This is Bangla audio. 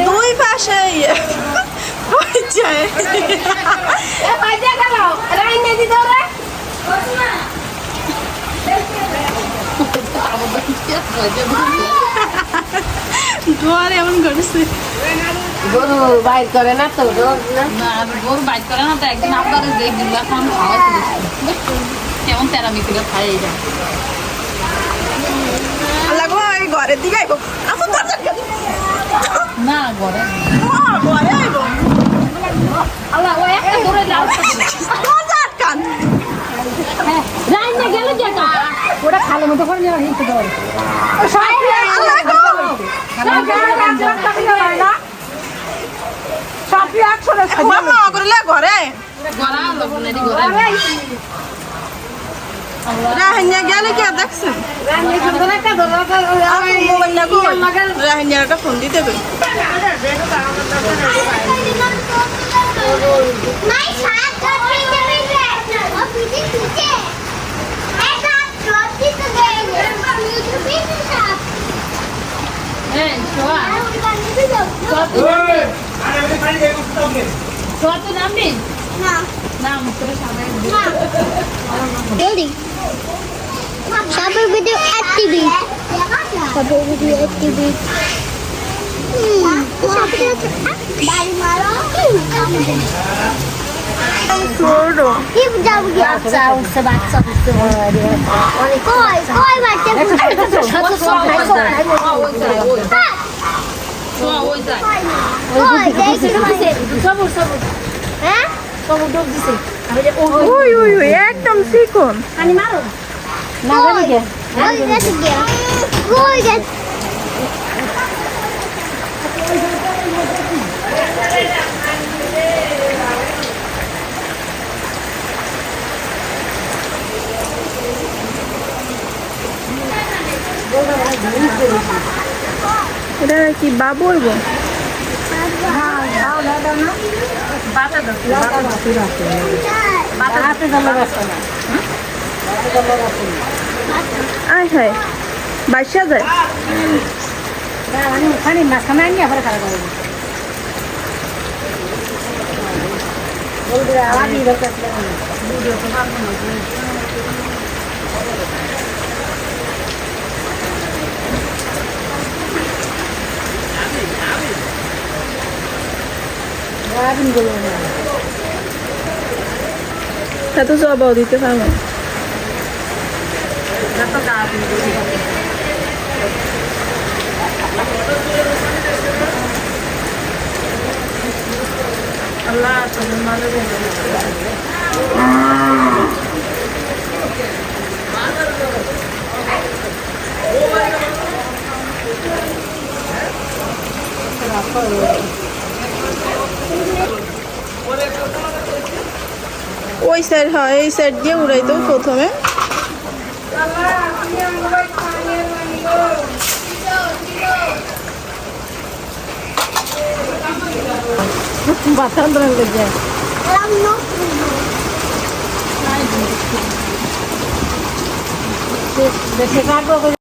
দুই পাশে দুয়ার এমন করেছে গরু বাইর করে না তো গরু বাইর করে না তো একদিন আপনার যে গিলা খান খাওয়া কেমন তেরামি করে খাই এই লাগবো এই ঘরের দিকে আইব আমার না ঘরে ঘরে আইব আল্লাহ ও একটা ধরে যাও কান রাইনা গেল জায়গা ওটা খালের মতো করে নিয়ে হিতে ধরে ঘরে রাহিনিয়া গেলে কি দেখছেন রাহিনিয়াটা ফোন দিতে হবে Sabar video activate. Sabar video activate. Dari malam. ছোড়ো Ibu jauh dia. Baca. Koi baca. Koi, sabur. Hah? Sabur dog dise. ওই ওই ওই একদম চিকন Ani maru. Koi gets dia. Koi gets. এটা কি বা বলবো আয় হায় বাসা যায় এত জবাও দিতে পারবো আল্লাহ ওই সাইড হয় এই সাইড দিয়ে উড়াইতো প্রথমে বাতান ধরে যায় দেখে কাটবো